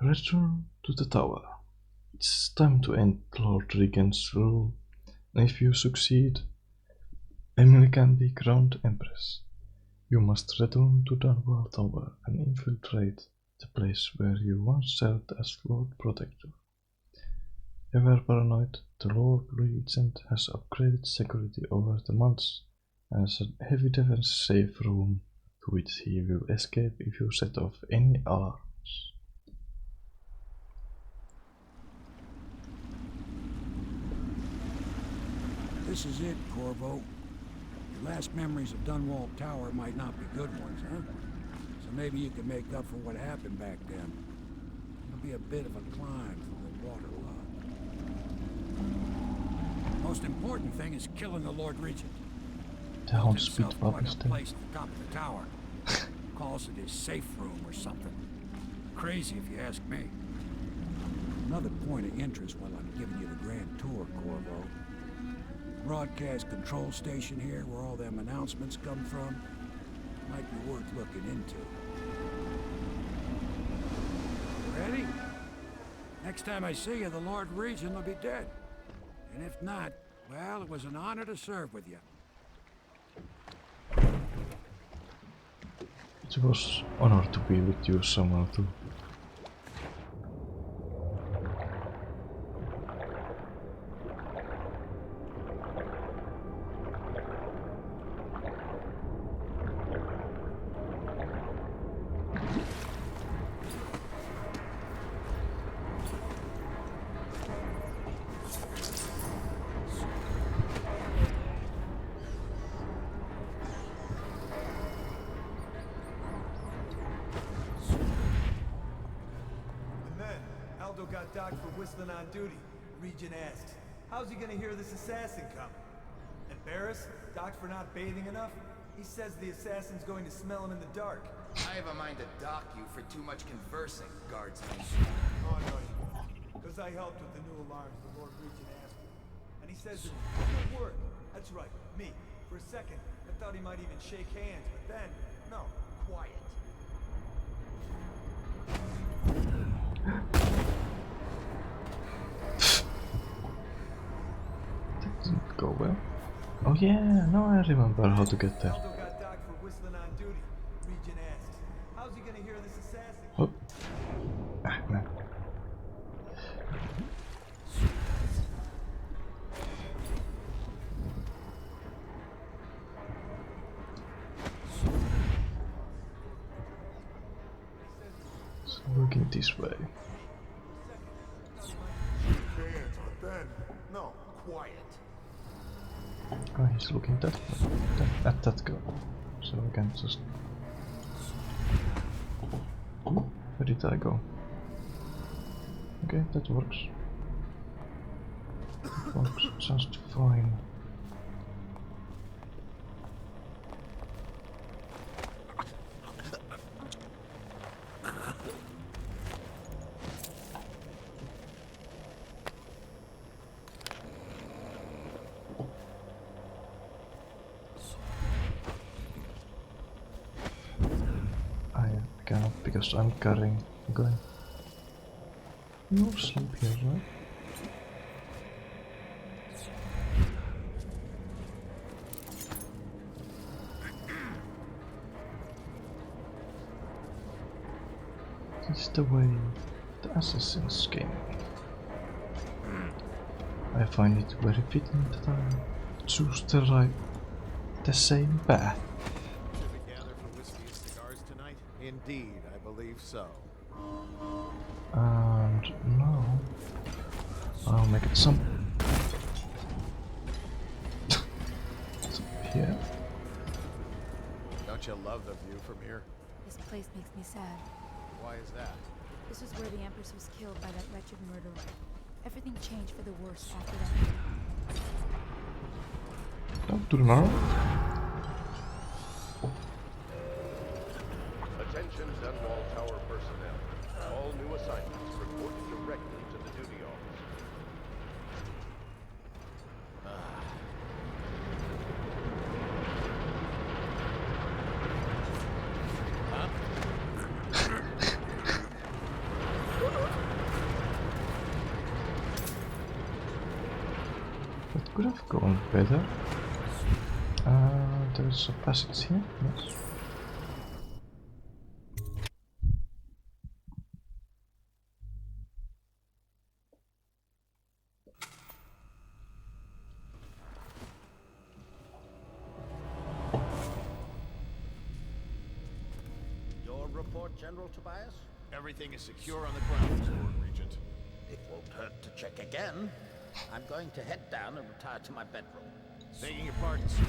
Return to the tower. It's time to end Lord Regan's rule, and if you succeed, Emily can be crowned Empress. You must return to the duel tower and infiltrate the place where you once served as Lord Protector. Ever paranoid, the Lord Regent has upgraded security over the months and has a heavy defense safe room to which he will escape if you set off any alarms. This is it, Corvo. Your last memories of Dunwall Tower might not be good ones, huh? So maybe you can make up for what happened back then. It'll be a bit of a climb from the waterlogged. Most important thing is killing the Lord Regent. The Hound Speed Himself quite published a place at the top of the tower. Calls it his safe room or something. Crazy if you ask me. Another point of interest while I'm giving you the grand tour, Corvo. Broadcast control station here where all them announcements come from. Might be worth looking into. Ready? Next time I see you, the Lord Regent will be dead. And if not, well, it was an honor to serve with you. It was honor to be with you, Samuel, too. Got Doc for whistling on duty. Regent asks, how's he gonna hear this assassin coming? Embarrassed? Doc for not bathing enough? He says the assassin's going to smell him in the dark. I have a mind to dock you for too much conversing, guardsman. Oh no, you won't. Because I helped with the new alarms the Lord Regent asked for. And he says it's a good word. That's right, me. For a second, I thought he might even shake hands, but then, no, quiet. Didn't go well. Oh yeah, now I remember how to get there. Aldo got Doc for whistling on duty. Regent asks, how's he gonna hear this assassin? Oh. Ah, man. So looking this way. Hands, but then, no, quiet. Oh, he's looking that way, at that girl. So I can just... Ooh, where did I go? Okay, that works. Works just fine. I cannot because I'm carrying a gun. No sleep here, right? This is the way the assassins came. I find it very fitting that I choose the same path. Should we gather for whiskey and cigars tonight? Indeed, I believe so. And now I'll make it some here. Don't you love the view from here? This place makes me sad. Why is that? This is where the Empress was killed by that wretched murderer. Everything changed for the worse after that. Don't do tomorrow. Attention Dunwall Tower personnel. All new assignments reported directly to the duty office. Could have gone better. There's a passage here, yes. Your report, General Tobias? Everything is secure on the grounds, Lord Regent. It won't hurt to check again. I'm going to head down and retire to my bedroom. Begging your pardon, sir.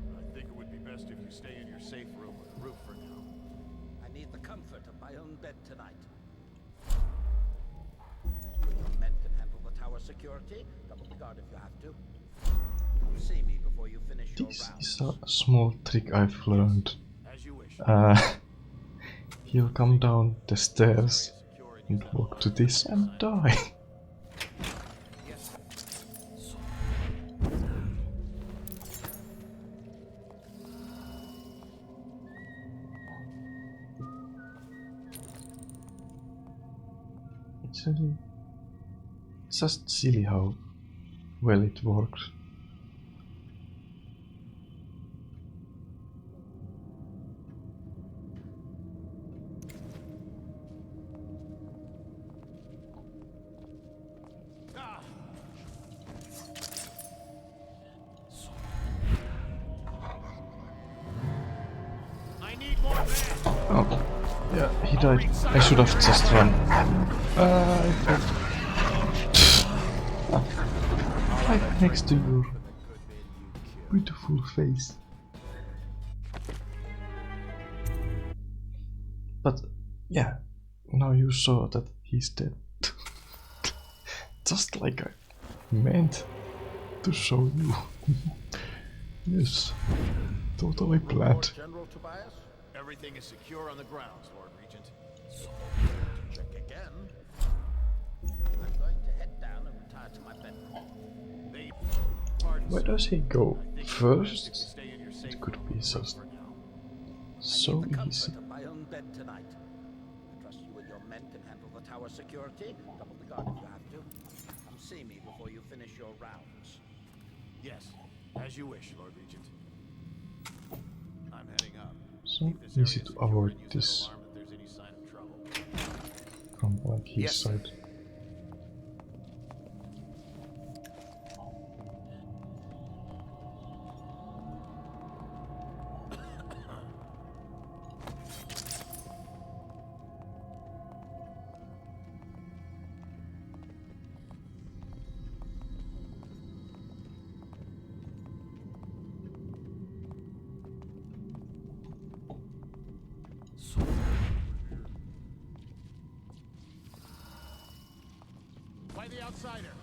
But I think it would be best if you stay in your safe room with a roof for now. I need the comfort of my own bed tonight. Your men can handle the tower security. Double the guard if you have to. Come see me before you finish your This round. is a small trick I've learned. As you wish. He'll come down the stairs and walk to this and die. Yes. It's just silly how well it works. I need more men. Oh, yeah, he died. I should have just run. I thought. Right next to your beautiful face. But yeah, now you saw that he's dead. Just like I meant to show you. Yes, totally planned. General Tobias? Everything is secure on the grounds, Lord Regent. Check again. I'm going to head down and retire to my bedroom. Where does he go I think it's best if you first? stay in your safe It could room be with a so roof for now. so I need the easy. comfort of my own bed tonight. I trust you and your men can handle the tower security. Double the guard if you have to. Come see me before you finish your rounds. Yes, as you wish, Lord Regent. I'm heading up. So Keep this easy area to secure avoid and use this that alarm if there's any sign of trouble. from like his Yes, sir. side. Why the outsider?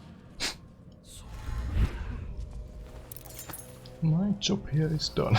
My job here is done.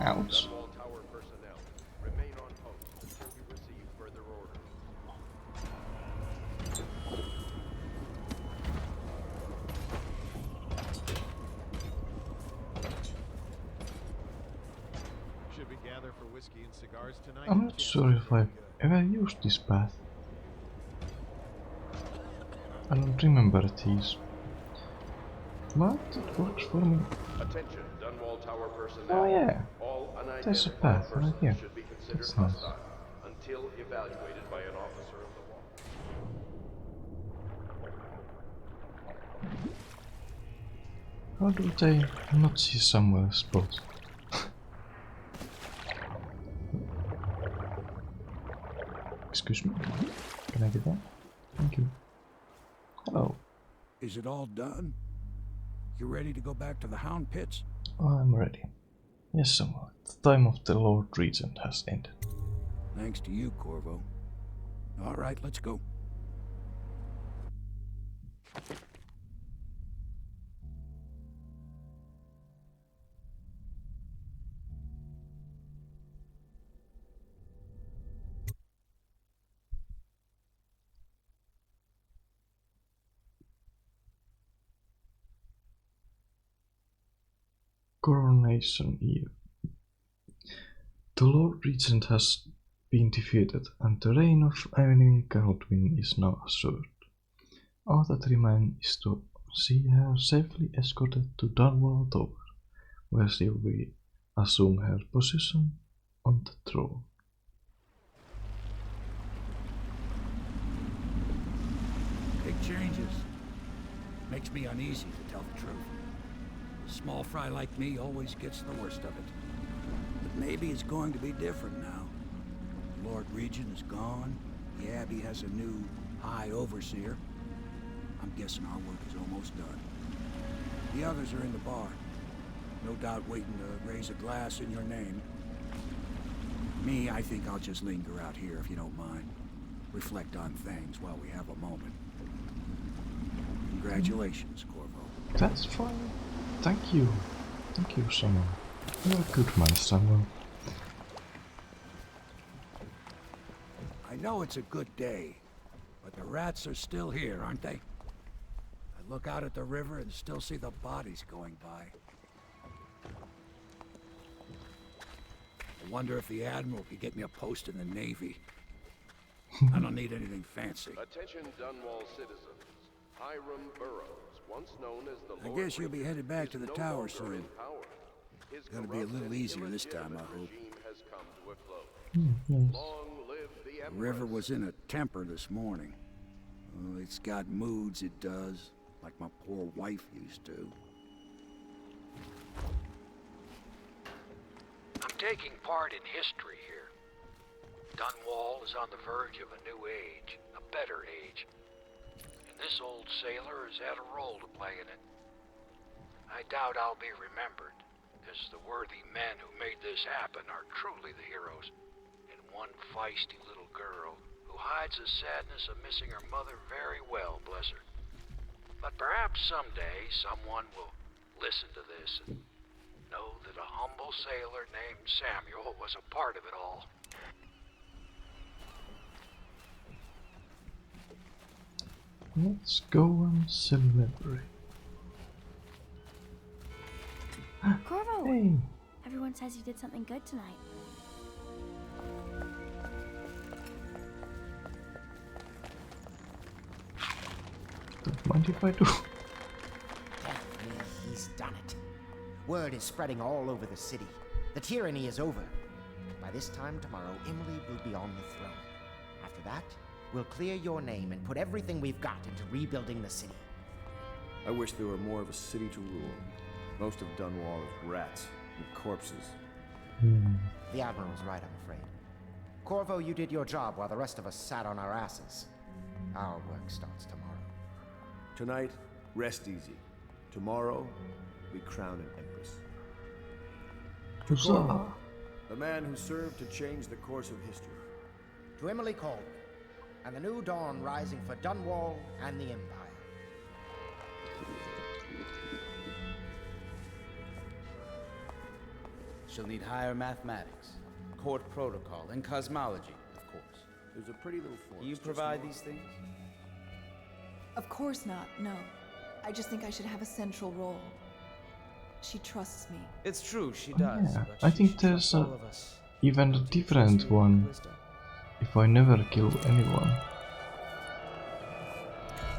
Ouch. Dunwall Tower personnel, remain on post until we receive further orders. Should we gather for whiskey and cigars tonight? I'm not sure if I've ever used this path. I don't remember these. But it works for me. Attention, Dunwall Tower personnel. Oh yeah. All There's a unidentified path right persons here. should be considered That's nice. hostile until evaluated by an officer of the law. How do they not see somewhere spots? Excuse me. Can I get that? Thank you. Hello. Is it all done? You ready to go back to the Hound Pits? I'm ready. Yes, Samuel. The time of the Lord Regent has ended. Thanks to you, Corvo. All right, let's go. Coronation Eve. The Lord Regent has been defeated, and the reign of Emily Godwin is now assured. All that remains is to see her safely escorted to Dunwall Tower, where she will assume her position on the throne. Big changes. Makes me uneasy, to tell the truth. A small fry like me always gets the worst of it. But maybe it's going to be different now. The Lord Regent is gone. The Abbey has a new High Overseer. I'm guessing our work is almost done. The others are in the bar. No doubt waiting to raise a glass in your name. Me, I think I'll just linger out here if you don't mind. Reflect on things while we have a moment. Congratulations, Corvo. That's fine. Thank you. Thank you, Samuel. You're a good man, Samuel. I know it's a good day, but the rats are still here, aren't they? I look out at the river and still see the bodies going by. I wonder if the Admiral could get me a post in the Navy. I don't need anything fancy. Attention Dunwall citizens. Hiram Burroughs, once known as the I Lord guess you'll be Regent, headed back to is the no tower longer soon. in power. His Gonna be a corrupt little and easier this time, I illegitimate hope. regime has come to a close. Yes. Long live the The Empress. river was in a temper this morning. Oh, it's got moods, it does. Like my poor wife used to. I'm taking part in history here. Dunwall is on the verge of a new age, a better age. And this old sailor has had a role to play in it. I doubt I'll be remembered, as the worthy men who made this happen are truly the heroes. And one feisty little girl who hides the sadness of missing her mother very well, bless her. But perhaps someday someone will listen to this and know that a humble sailor named Samuel was a part of it all. Let's go and celebrate. Corvo! Hey! Everyone says you did something good tonight. Don't mind if I do. He's done it. Word is spreading all over the city. The tyranny is over. By this time tomorrow, Emily will be on the throne. After that, we'll clear your name and put everything we've got into rebuilding the city. I wish there were more of a city to rule. Most of Dunwall is rats and corpses. The Admiral's right, I'm afraid. Corvo, you did your job while the rest of us sat on our asses. Our work starts tomorrow. Tonight, rest easy. Tomorrow, we crown an empress. Huzzah! The man who served to change the course of history. To Emily Caldwell, and the new dawn rising for Dunwall and the Empire. She'll need higher mathematics, court protocol, and cosmology, of course. There's a pretty little forest. Do you provide these things? Of course not, no. I just think I should have a central role. She trusts me. It's true, she does. Yeah, but I she think should there's trust a all of us. even a different one. If I never kill anyone.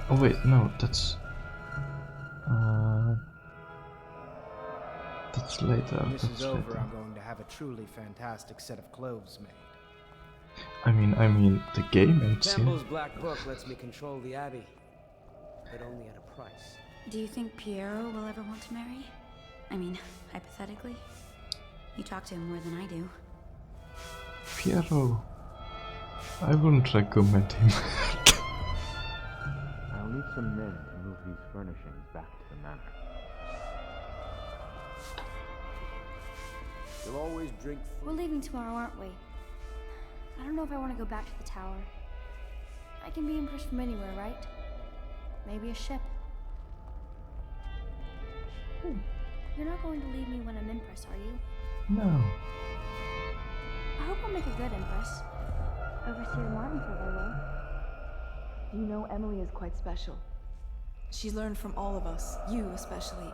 Oh wait, no, that's later. When this That's is over, later. I'm going to have a truly fantastic set of clothes made. I mean, the game ends here. Campbell's Black Book lets me control the Abbey, but only at a price. Do you think Piero will ever want to marry? I mean, hypothetically. You talk to him more than I do. Piero. I wouldn't recommend him. I'll need some men to move these furnishings back to the manor. You'll always drink We're leaving tomorrow, aren't we? I don't know if I want to go back to the tower. I can be Empress from anywhere, right? Maybe a ship. You're not going to leave me when I'm Empress, are you? No. I hope I'll make a good Empress. Overseer Martin says I will. You know Emily is quite special. She's learned from all of us, you especially.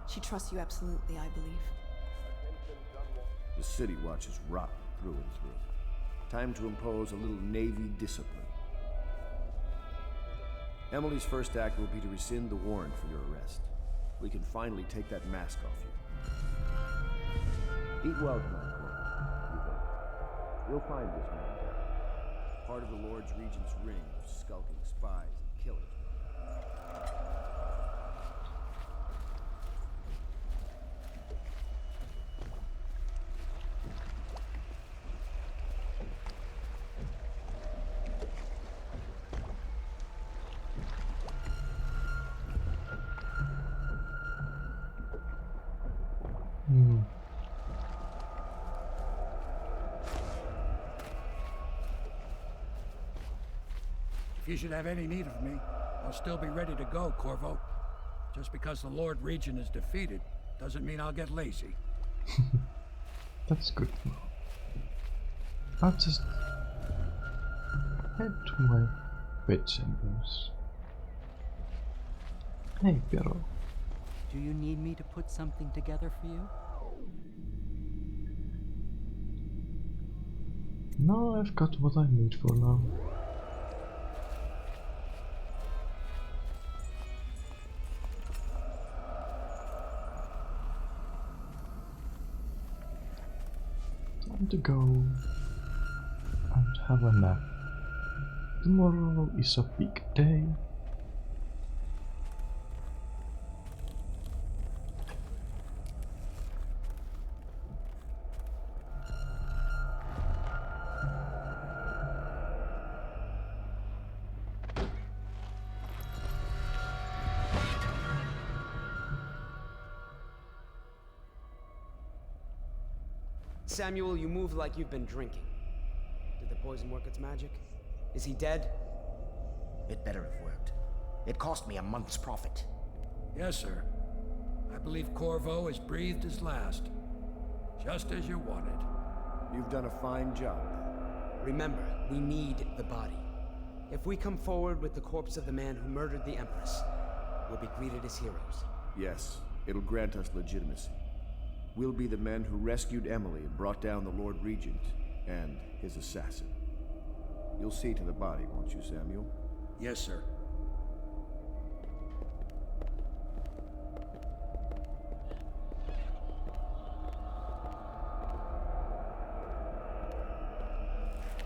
She trusts you absolutely, I believe. The city watches rotten through and through. Time to impose a little Navy discipline. Emily's first act will be to rescind the warrant for your arrest. We can finally take that mask off you. Eat well tonight, Corporal. You hope. We'll find this man down. Part of the Lord's Regent's ring of skulking spies and killers. If you should have any need of me, I'll still be ready to go, Corvo. Just because the Lord Regent is defeated doesn't mean I'll get lazy. That's good to know. I'll just head to my bedchambers. Hey, Piero. Do you need me to put something together for you? No, I've got what I need for now. Time to go and have a nap. Tomorrow is a big day. Samuel, you move like you've been drinking. Did the poison work its magic? Is he dead? It better have worked. It cost me a month's profit. Yes, sir. I believe Corvo has breathed his last. Just as you wanted. You've done a fine job. Remember, we need the body. If we come forward with the corpse of the man who murdered the Empress, we'll be greeted as heroes. Yes, it'll grant us legitimacy. We'll be the men who rescued Emily and brought down the Lord Regent and his assassin. You'll see to the body, won't you, Samuel? Yes, sir.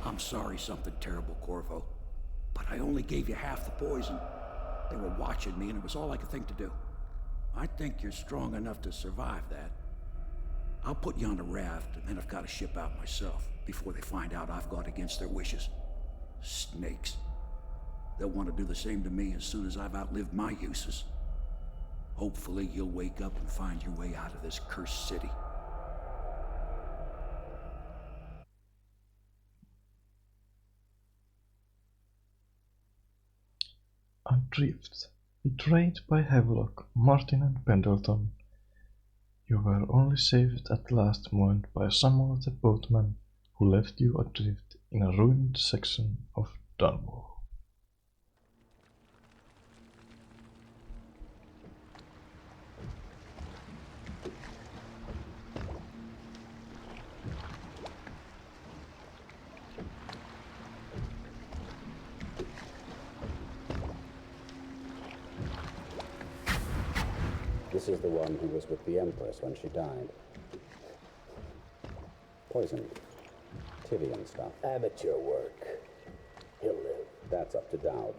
I'm sorry something terrible, Corvo. But I only gave you half the poison. They were watching me and it was all I could think to do. I think you're strong enough to survive that. I'll put you on a raft and then I've got to ship out myself before they find out I've gone against their wishes. Snakes. They'll want to do the same to me as soon as I've outlived my uses. Hopefully you'll wake up and find your way out of this cursed city. Adrift, betrayed by Havelock, Martin and Pendleton. You were only saved at the last moment by some of the boatmen who left you adrift in a ruined section of Dunwall. This is the one who was with the Empress when she died. Poisoned. Tivian stuff. Amateur work. He'll live. That's up to Daud.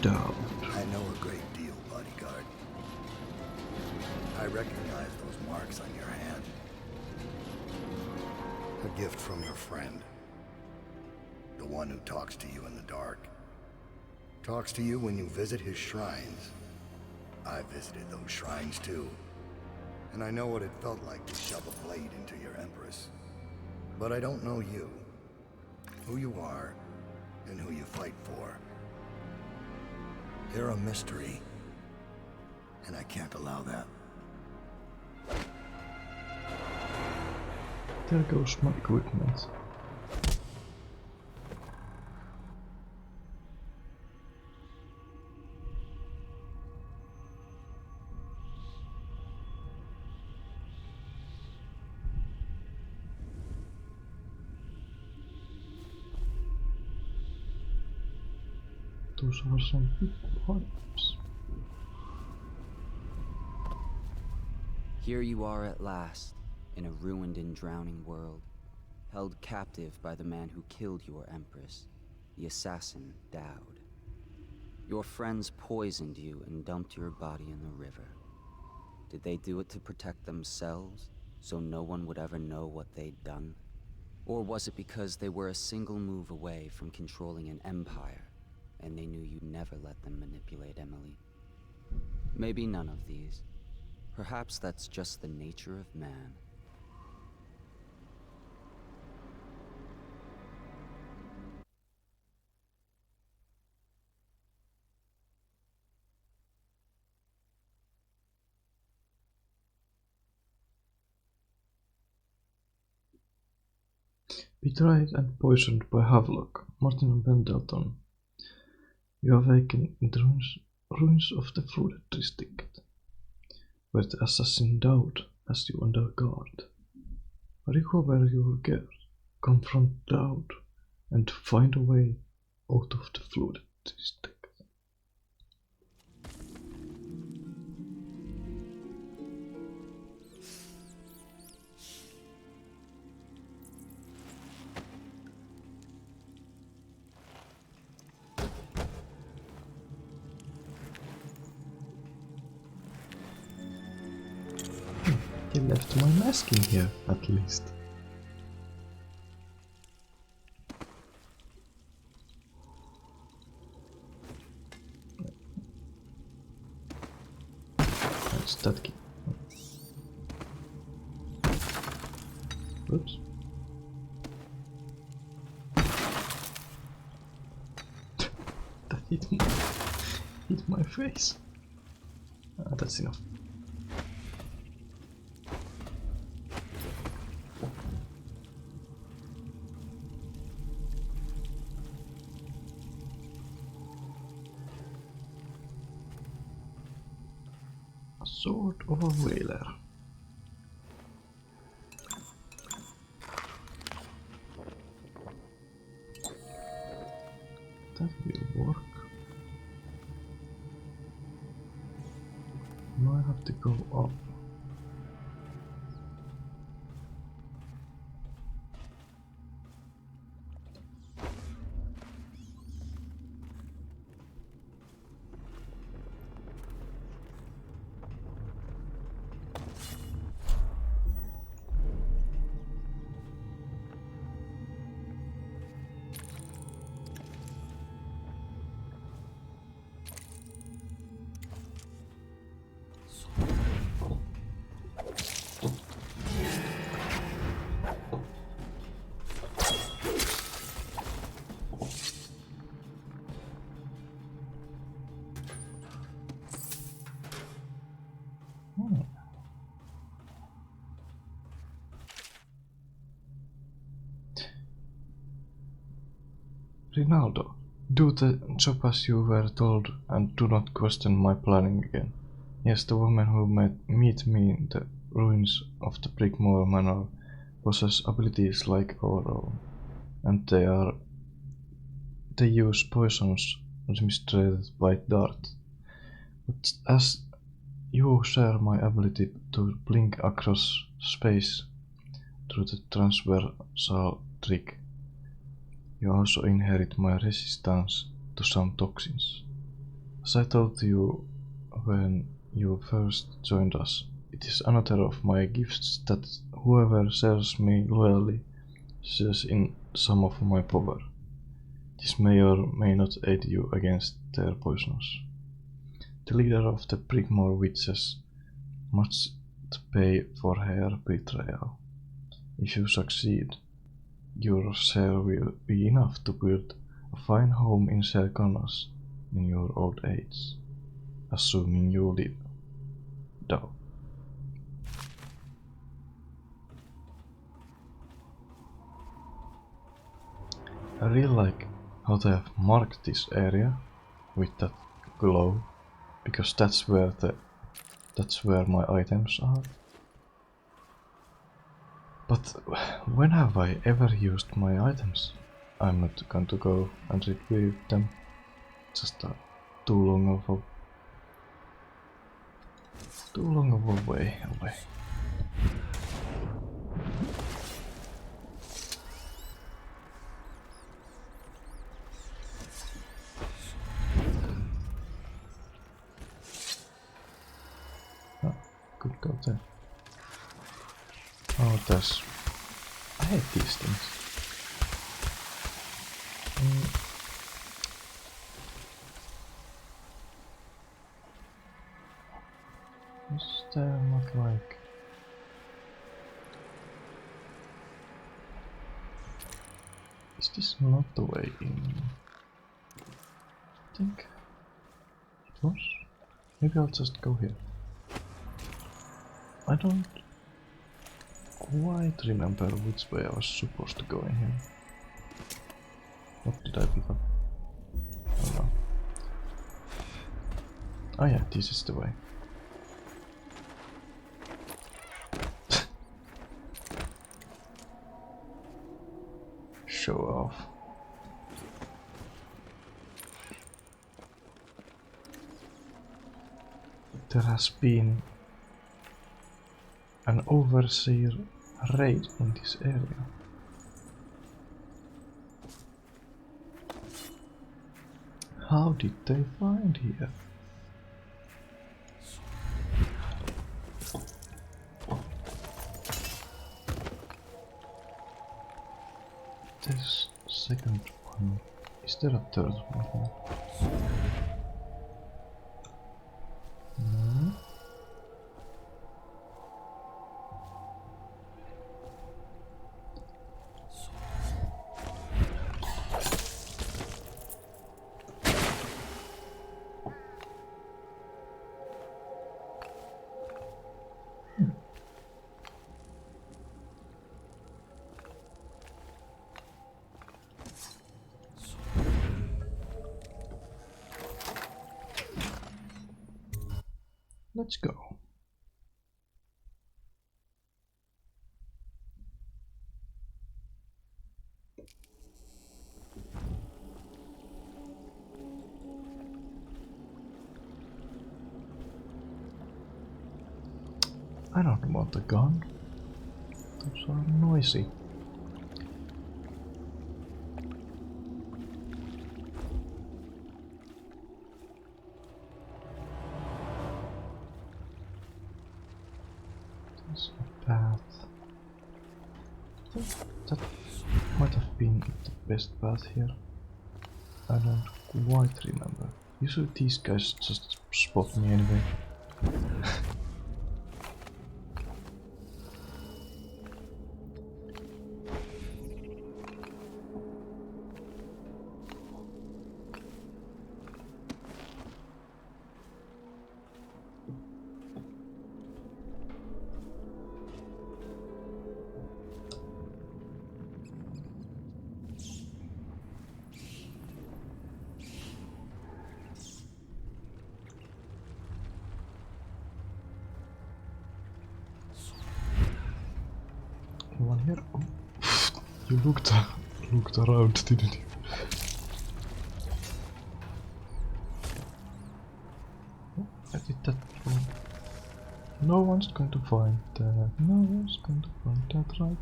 Daud. I know a great deal, bodyguard. I recognize those marks on your hand. A gift from your friend. The one who talks to you in the dark. Talks to you when you visit his shrines. I visited those shrines too. And I know what it felt like to shove a blade into your Empress. But I don't know you. Who you are, and who you fight for. You're a mystery. And I can't allow that. There goes my equipment. Those are some big pipes. Here you are at last, in a ruined and drowning world, held captive by the man who killed your Empress, the assassin Daud. Your friends poisoned you and dumped your body in the river. Did they do it to protect themselves, so no one would ever know what they'd done? Or was it because they were a single move away from controlling an empire, and they knew you'd never let them manipulate Emily? Maybe none of these. Perhaps that's just the nature of man. Betrayed and poisoned by Havelock, Martin and Pendleton, you awaken in the ruins of the flooded district, where the assassin Daud has you under guard. Recover your gear, confront Daud, and find a way out of the flooded district. They left my mask in here, at least. That's that key. Oops. That hit my face. That's enough. Sword of a whaler. That will work. Now I have to go up. Rinaldo, do the job as you were told and do not question my planning again. Yes, the woman who meet me in the ruins of the Brickmore Manor possess abilities like our own, and they use poisons administered by dart. But as you share my ability to blink across space through the transversal trick, you also inherit my resistance to some toxins. As I told you when you first joined us, it is another of my gifts that whoever serves me loyally shares in some of my power. This may or may not aid you against their poisoners. The leader of the Brigmore Witches must pay for her betrayal. If you succeed, your share will be enough to build a fine home in Serkonos in your old age, assuming you live. Daud. I really like how they have marked this area with that glow, because that's where my items are. But when have I ever used my items? I'm not going to go and retrieve them. Just too long of a way away. Oh, could go there. Oh, I hate these things. Is there not like... Is this not the way in? I think it was. Maybe I'll just go here. I don't quite remember which way I was supposed to go in here. What did I pick up? Oh no. Oh yeah, this is the way. Show off. There has been an overseer raid in this area. How did they find here? This second one. Is there a third one here? No. Let's go. I don't want a gun. Those are noisy. There's a path. I think that might have been the best path here. I don't quite remember. Usually these guys just spot me anyway. Anyone here? Oh. You looked around, didn't you? Oh, I did that wrong. No one's going to find that. No one's going to find that, right?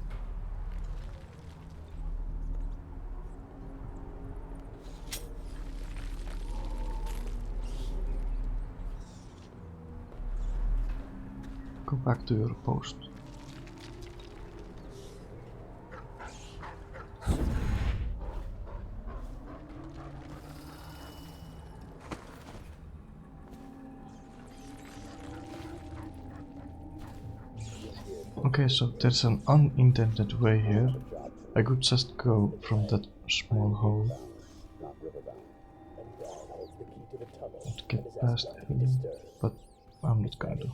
back to your post. Okay, so there's an unintended way here. I could just go from that small hole and get past him, but I'm not gonna do.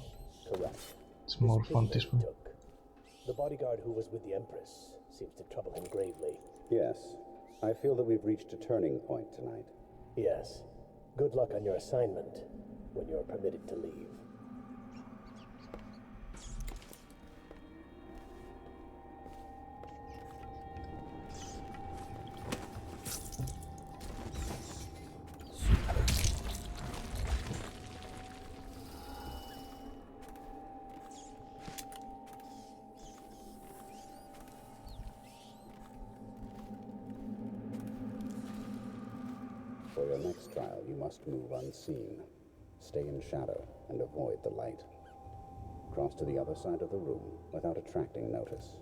It's more fun this way. The bodyguard who was with the Empress seems to trouble him gravely. Yes. I feel that we've reached a turning point tonight. Yes. Good luck on your assignment when you're permitted to leave. For your next trial, you must move unseen. Stay in shadow and avoid the light. Cross to the other side of the room without attracting notice.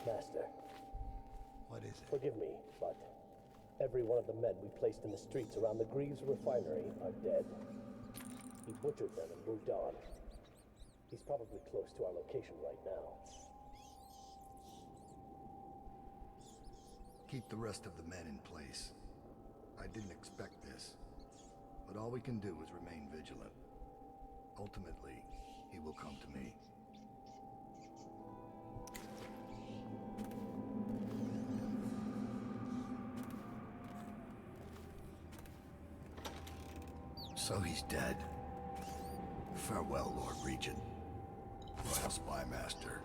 Master. What is it? Forgive me, but every one of the men we placed in the streets around the Greaves refinery are dead. He butchered them and moved on. He's probably close to our location right now. Keep the rest of the men in place. I didn't expect this, but all we can do is remain vigilant. Ultimately, he will come to me. So he's dead. Farewell, Lord Regent. Royal Spy Master.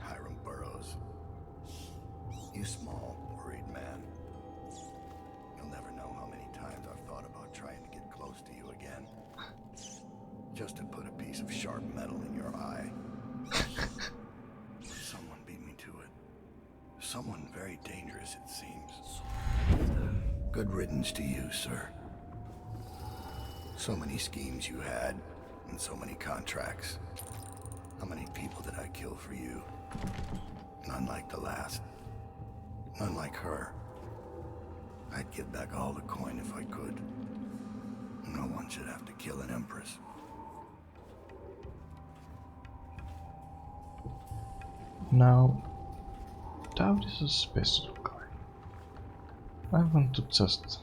Hiram Burroughs. You small, worried man. You'll never know how many times I've thought about trying to get close to you again. Just to put a piece of sharp metal in your eye. Someone beat me to it. Someone very dangerous, it seems. Good riddance to you, sir. So many schemes you had, and so many contracts. How many people did I kill for you? None like the last. None like her. I'd give back all the coin if I could. No one should have to kill an empress. Now, Daud is a special guy. I want to just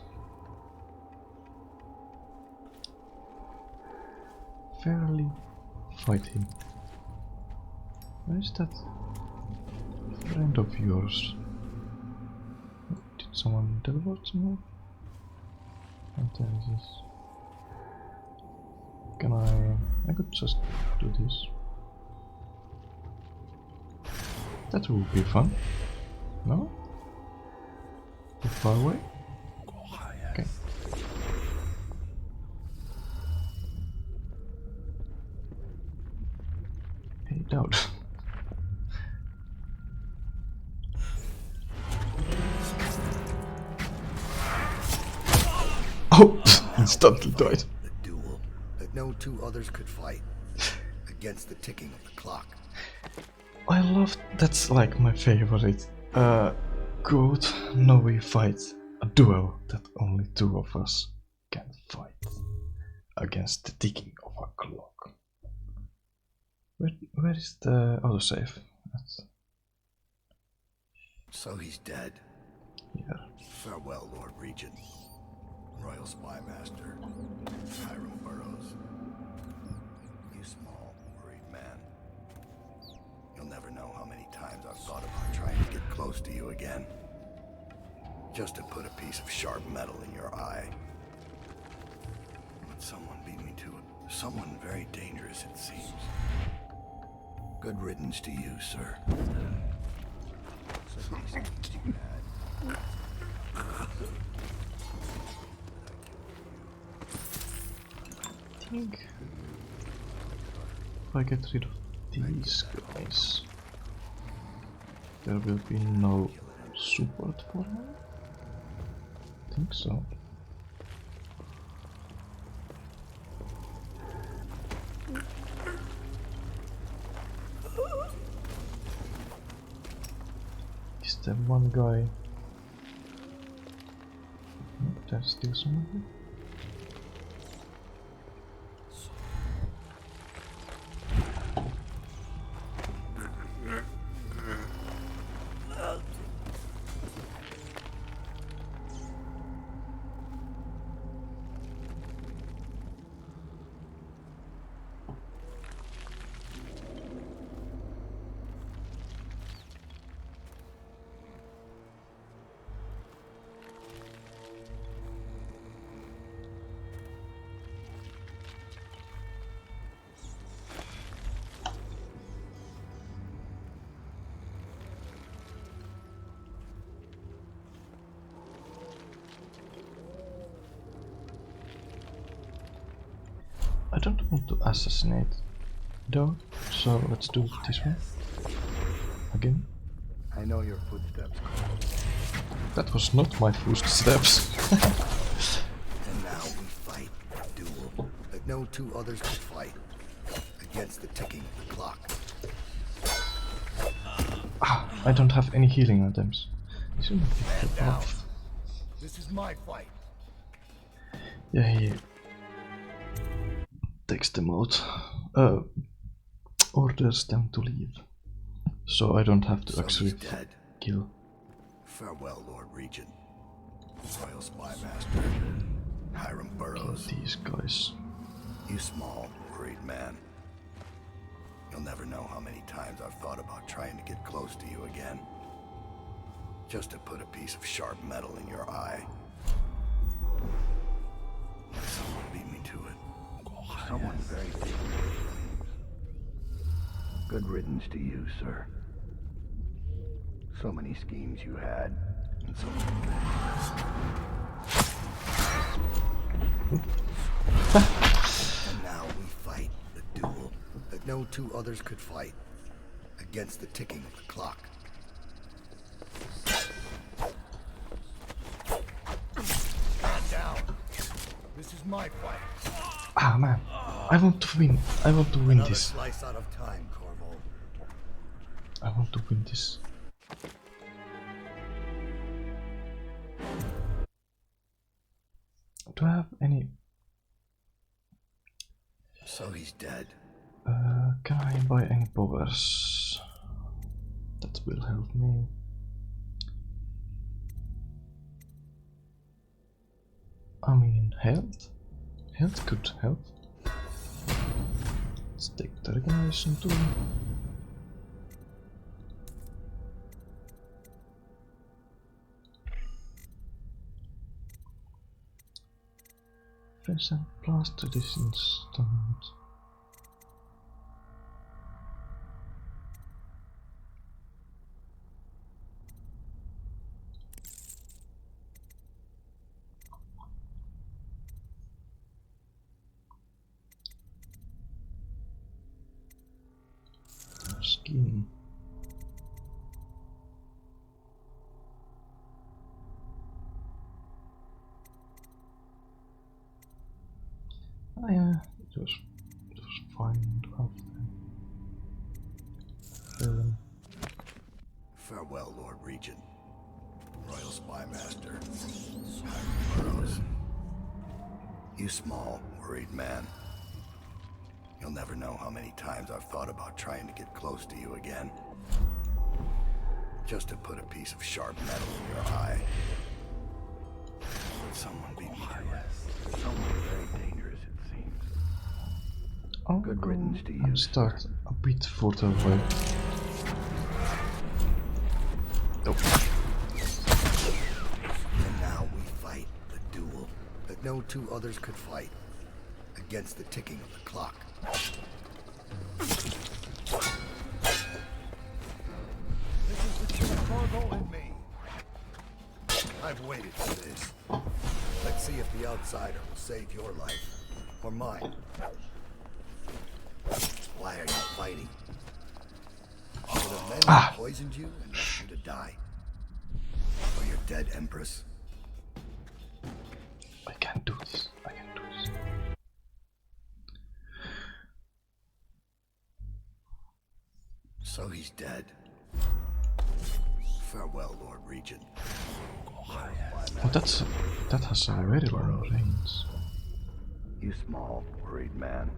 fairly fight him. Where is that friend of yours? Did someone teleport somewhere? And there it is. Can I could just do this. That would be fun. No? Too far away? Okay. Hey, Daud. Oh! Instantly died. The duel that no two others could fight against the ticking of the clock. I love that's like my favorite quote. No, we fight a duel that only two of us can fight against the ticking of a clock. Where is the autosave? So he's dead. Yeah. Farewell, Lord Regent. Royal Spy Master. Hiram Burroughs. You small, worried man. times I've thought about trying to get close to you again. Just to put a piece of sharp metal in your eye. But someone beat me to it. Someone very dangerous, it seems. Good riddance to you, sir. I think if I get rid of these guys, there will be no support for me. I think so. Is there one guy? No, there's still someone here. I don't want to assassinate Daud, so let's do this one again. I know your footsteps. That was not my footsteps. And now we fight a duel that no two others could fight against the ticking of the clock. Ah, I don't have any healing items. This is my fight. Yeah, he takes them out. Orders them to leave. So I don't have to actually kill. Farewell, Lord Regent. Royal Spy Master. Hiram Burroughs. Kill these guys. You small, worried man. You'll never know how many times I've thought about trying to get close to you again. Just to put a piece of sharp metal in your eye. Someone beat me to it. Someone very dangerous. Good riddance to you, sir. So many schemes you had, and so many. And now we fight the duel that no two others could fight against the ticking of the clock. Stand down. This is my fight. Ah man, I want to win. I want to win this. Slice out of time, Corvo. I want to win this. Do I have any? So he's dead. Can I buy any powers? That will help me. I mean, health? Health could help. Let's take the regeneration tool. Face and plaster this instant. Skin. Oh yeah, it was fine to have them. Farewell, Lord Regent. Royal Spy Master. Hiram Burroughs. You small, worried man. You'll never know how many times I've thought about trying to get close to you again. Just to put a piece of sharp metal in your eye. But someone beat me to it. Someone very dangerous, it seems. I'll Good riddance to you. And start a bit further away. And now we fight the duel that no two others could fight against the ticking of the clock. This is the true Corvo in me. I've waited for this. Let's see if the outsider will save your life or mine. Why are you fighting? For the men who poisoned you and left you to die? For your dead Empress? I can't do this. I can't do this. So he's dead. Farewell, Lord Regent. Oh, that has a very long range. You small, worried man.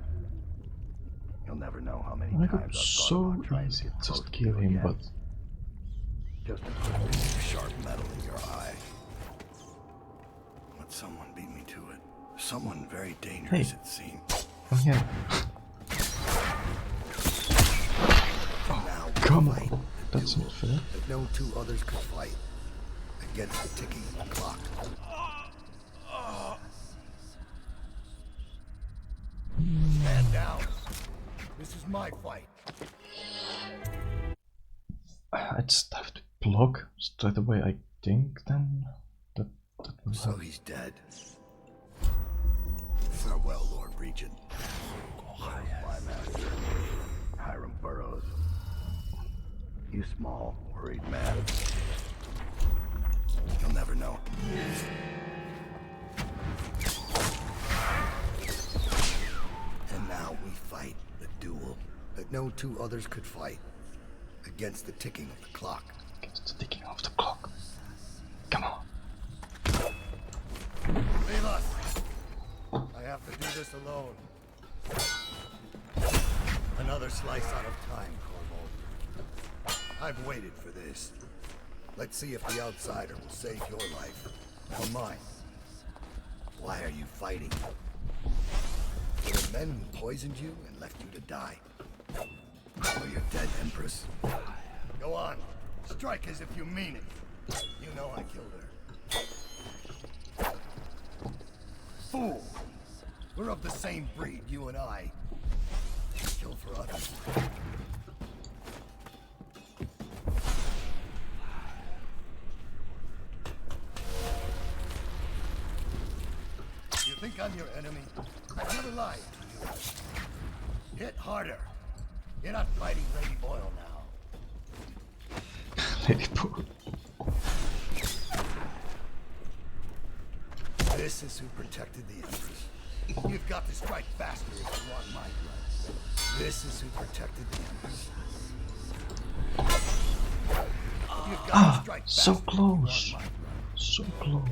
You'll never know how many I times could I've so thought about trying to easy get close just to kill you him, again. but Just to put a piece of sharp metal in your eye. Let someone beat me to it. Someone very dangerous, it seems. oh yeah. Now Come fight on, the that's duel not fair. that no two others could fight against the ticking of the clock. Stand down. This is my fight. I just have to block straight away, I think, then. That will So help. he's dead. Farewell, Lord Regent. My master, Hiram Burroughs. You small, worried man. You'll never know. And now we fight the duel that no two others could fight against the ticking of the clock. Against the ticking of the clock. Come on. Leave us. I have to do this alone. Another slice out of time, Corvo. I've waited for this. Let's see if the outsider will save your life or mine. Why are you fighting? For the men who poisoned you and left you to die. For your dead Empress. Go on. Strike as if you mean it. You know I killed her. Fool! We're of the same breed, you and I. Kill for others. You think I'm your enemy? I've never lied to you. Hit harder. You're not fighting Lady Boyle now. Lady Boyle. This is who protected the Empress. You've got to strike faster if you want my blood. This is who protected the Empress. You've got to strike faster So if you close. want my blood. So close.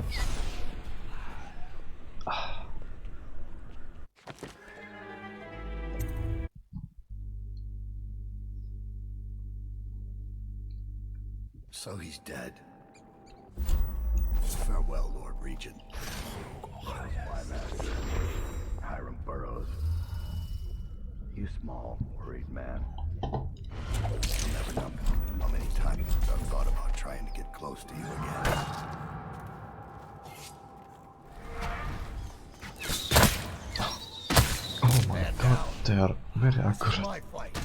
So he's dead. Farewell, Lord Regent. My master, Hiram Burroughs. You small, worried man. You'll never know how many times I've thought about trying to get close to you again. Oh my god, they are very accurate. My fight.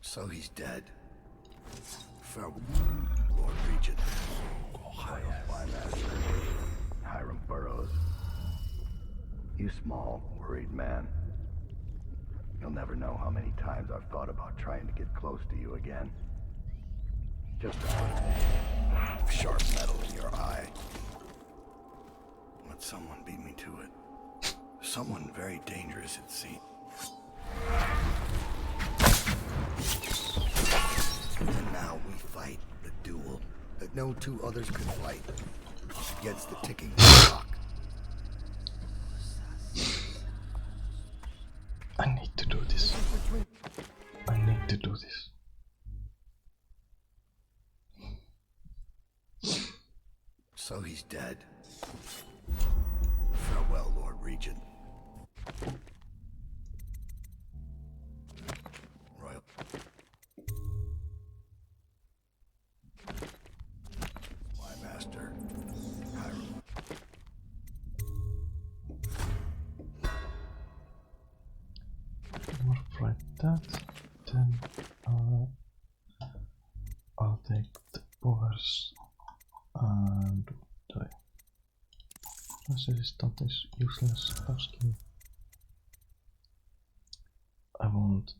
So he's dead. Farewell, Lord Regent. My master, Hiram Burroughs. You small, worried man. You'll never know how many times I've thought about trying to get close to you again. Just to put sharp metal in your eye. Let someone beat me to it. Someone very dangerous, it seems. And now we fight the duel that no two others could fight against the ticking clock. I need to do this. I need to do this. So he's dead. Farewell, Lord Regent. Royal. My master, Hiram. Morph like that. Then I'll take the powers and die. Plus resistant is useless tough skill. I want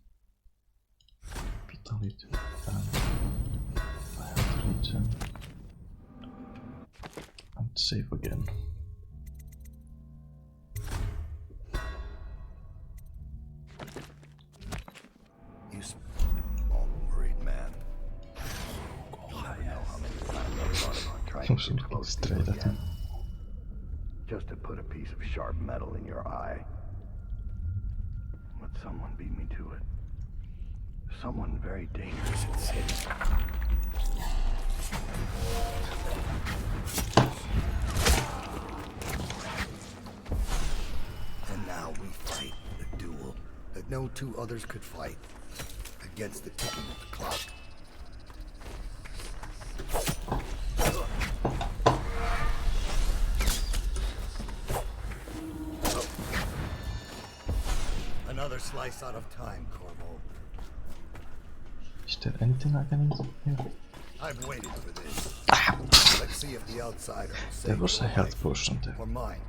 vitality and I have to regen and save again. You small worried man. You'll never know how many times I've thought about trying to get close to you again. Just to put a piece of sharp metal in your eye. But someone beat me to it. Someone very dangerous in the city. And now we fight the duel that no two others could fight against the ticking of the clock. Another slice out of time, Corvo. Is there anything I can eat here? I've waited for this. Let's see if the outsider will save There was a your health life potion there. or mine.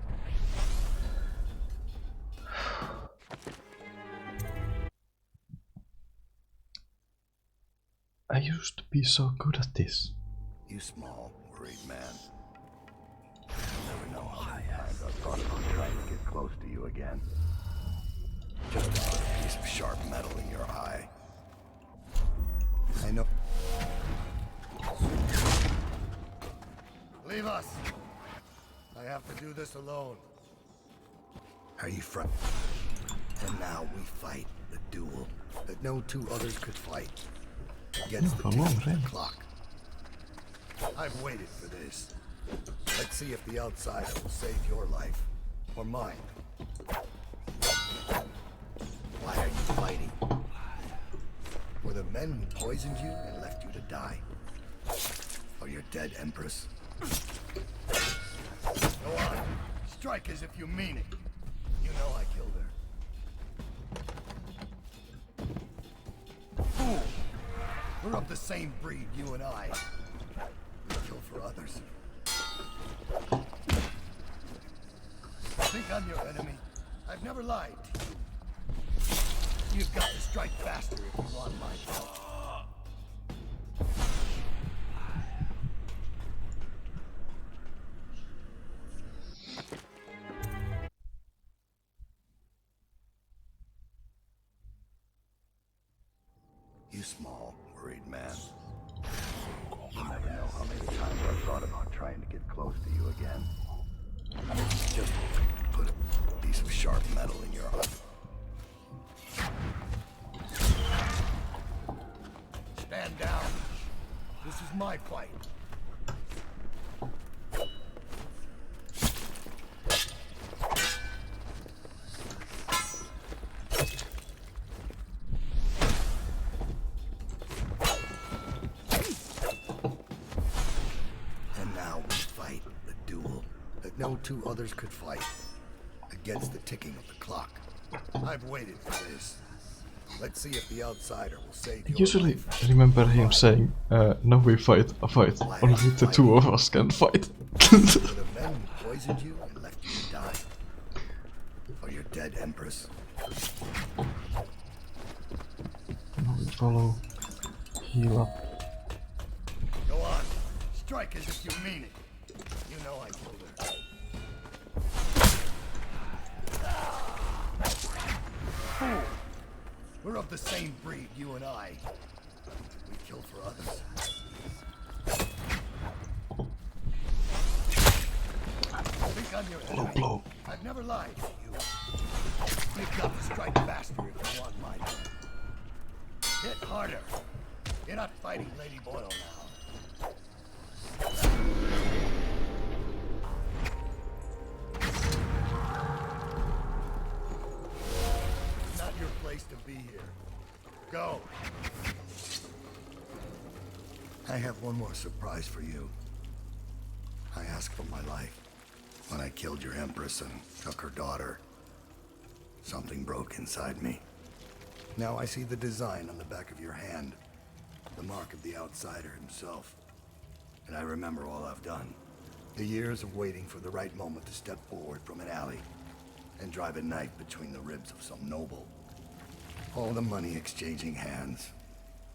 I used to be so good at this. You small, worried man. You'll never know how many times I've thought about trying to get close to you again. Just to put a piece of sharp metal in your eye. I know. Leave us! I have to do this alone. Are you friend? And now we fight the duel that no two others could fight against the ticking of the clock. I've waited for this. Let's see if the outsider will save your life or mine. Why are you fighting? For the men who poisoned you and left you to die? Or your dead Empress? Go on. Strike as if you mean it. You know I killed her. Fool! We're of the same breed, you and I. We kill for others. Think I'm your enemy? I've never lied to you. You've got to strike faster if you want my help. You small, worried man. You never know how many times I've thought about trying to get close to you again. Just put a piece of sharp metal in your eye. Stand down. This is my fight. And now we fight the duel that no two others could fight against the ticking of the clock. I've waited for this. Let's see if the outsider will save you. Usually remember him saying, now we fight a fight, only the two of us can fight. For the men who poisoned you and left you to die. For your dead Empress. Now we follow, heal up. Go on, strike as if you mean it. You know I killed her. Fool! We're of the same breed, you and I. We kill for others. Think I'm your enemy. Blow. I've never lied to you. You've got to strike faster if you want my turn. Hit harder. You're not fighting Lady Boyle now. be here. Go! I have one more surprise for you. I asked for my life when I killed your Empress and took her daughter. Something broke inside me. Now I see the design on the back of your hand. The mark of the outsider himself. And I remember all I've done. The years of waiting for the right moment to step forward from an alley and drive a knife between the ribs of some noble. All the money exchanging hands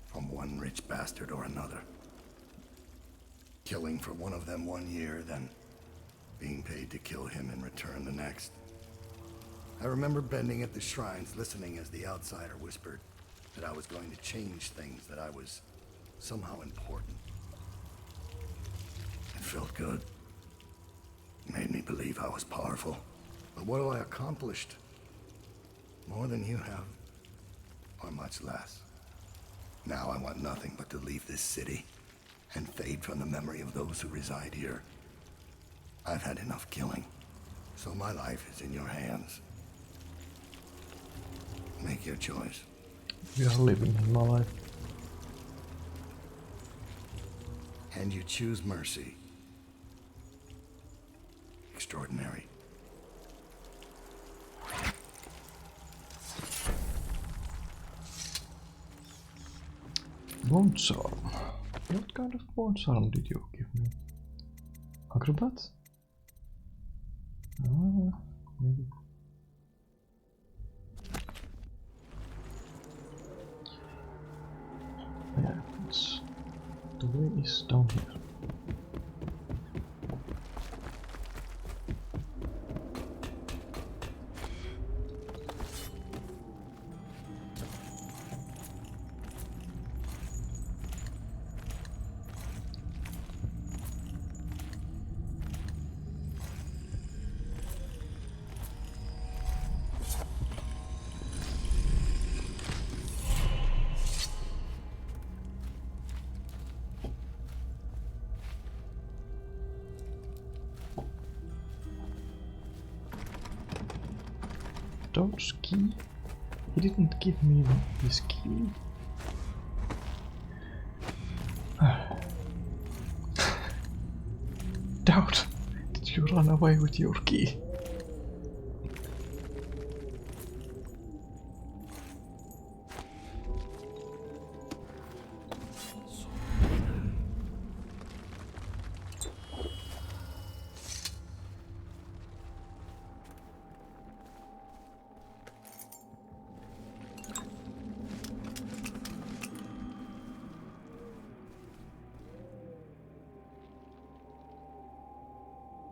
from one rich bastard or another. Killing for one of them 1 year, then being paid to kill him in return the next. I remember bending at the shrines, listening as the outsider whispered that I was going to change things, that I was somehow important. It felt good. It made me believe I was powerful. But what have I accomplished? More than you have, or much less. Now I want nothing but to leave this city and fade from the memory of those who reside here. I've had enough killing, so my life is in your hands. Make your choice. We are living my life. And you choose mercy. Extraordinary. Bones arm. What kind of bones arm did you give me? Acrobat? Maybe. Yeah, it's the way is down here. Daud's key? He didn't give me his key. Daud, did you run away with your key?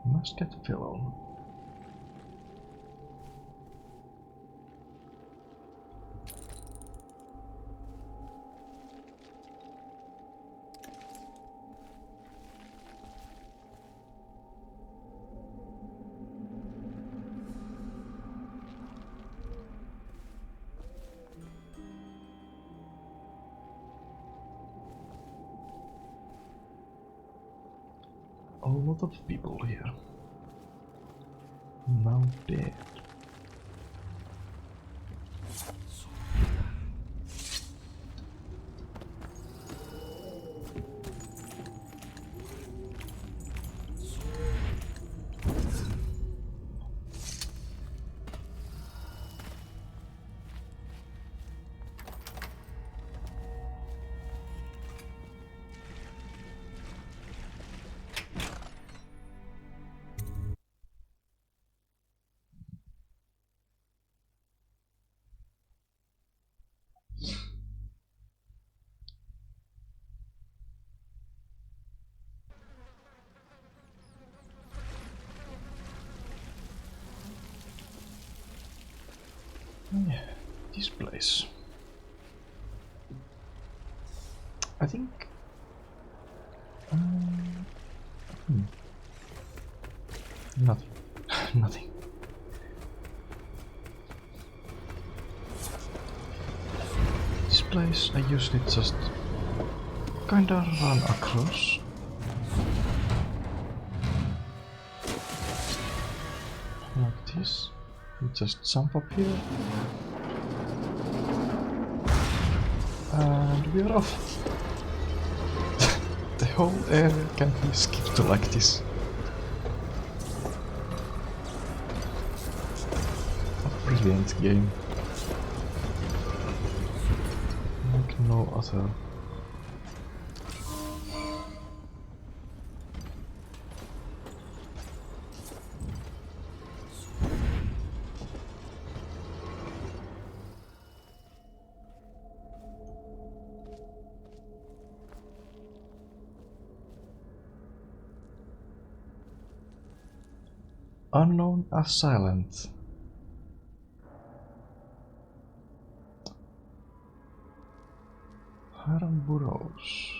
Must get film. A lot of people here. Now dead. Yeah, this place. I think. Nothing. Nothing. This place, I usually just kinda run across. Like this. You just jump up here. And we are off. The whole area can be skipped like this. A brilliant game. Like no other. Unknown Assailant. Hiram Burrows.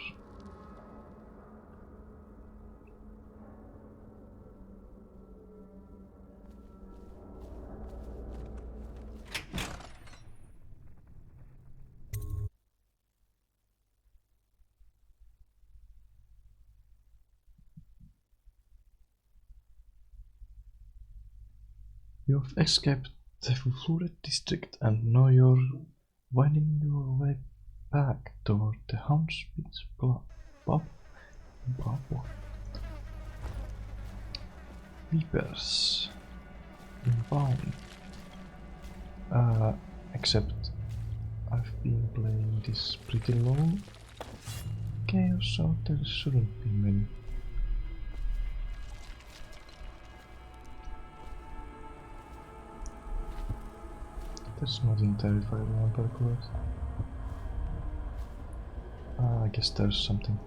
You've escaped the flooded district and now you're winding your way back toward the Houndspit's Vipers inbound. Except I've been playing this pretty long. Chaos, so there shouldn't be many. There's nothing there if I remember correctly. I guess there's something.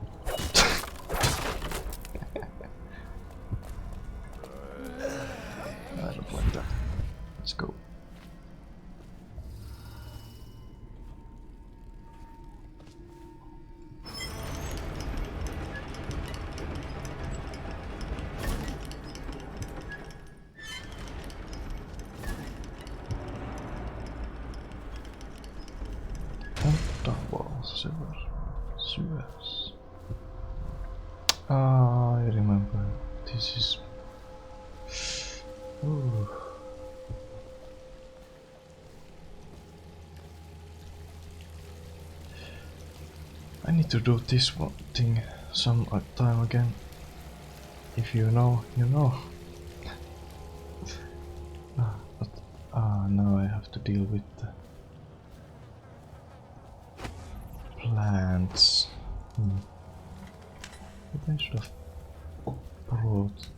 I don't like that. Let's go. I remember. This is. Ooh. I need to do this one thing some time again. If you know, you know. But now I have to deal with the plants. But I should have brought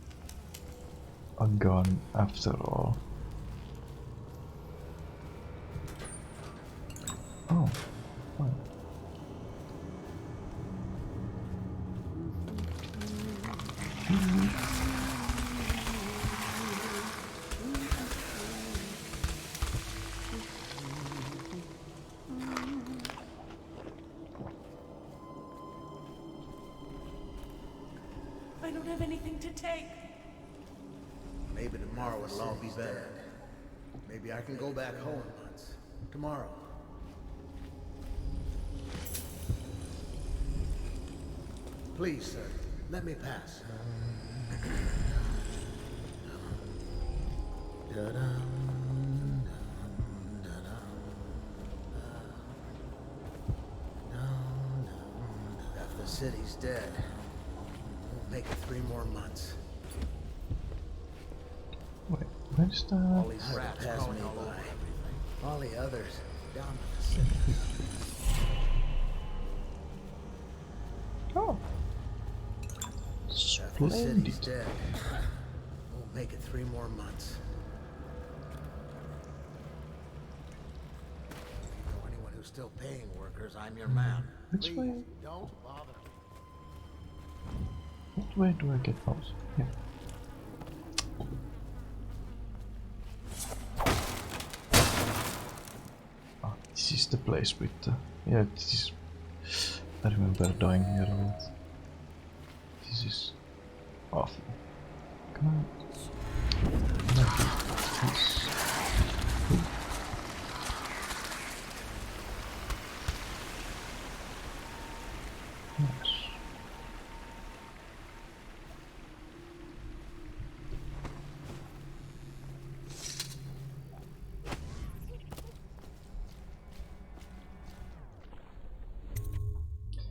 a gun after all. Oh, fine. I don't have anything to take. Maybe tomorrow it'll all be better. Maybe I can go back home once. Tomorrow. Please, sir, let me pass. If the city's dead, we'll make it 3 more months. Wait, where's that? All these rats passing me by. All the others down to the city. Oh. If the city's dead, we'll make it 3 more months. If you know anyone who's still paying workers, I'm your man. Which Please, way? don't bother. What way do I get out? Yeah. Ah, this is the place with the... Yeah, this is... I remember dying here a lot. This is awful. Can I...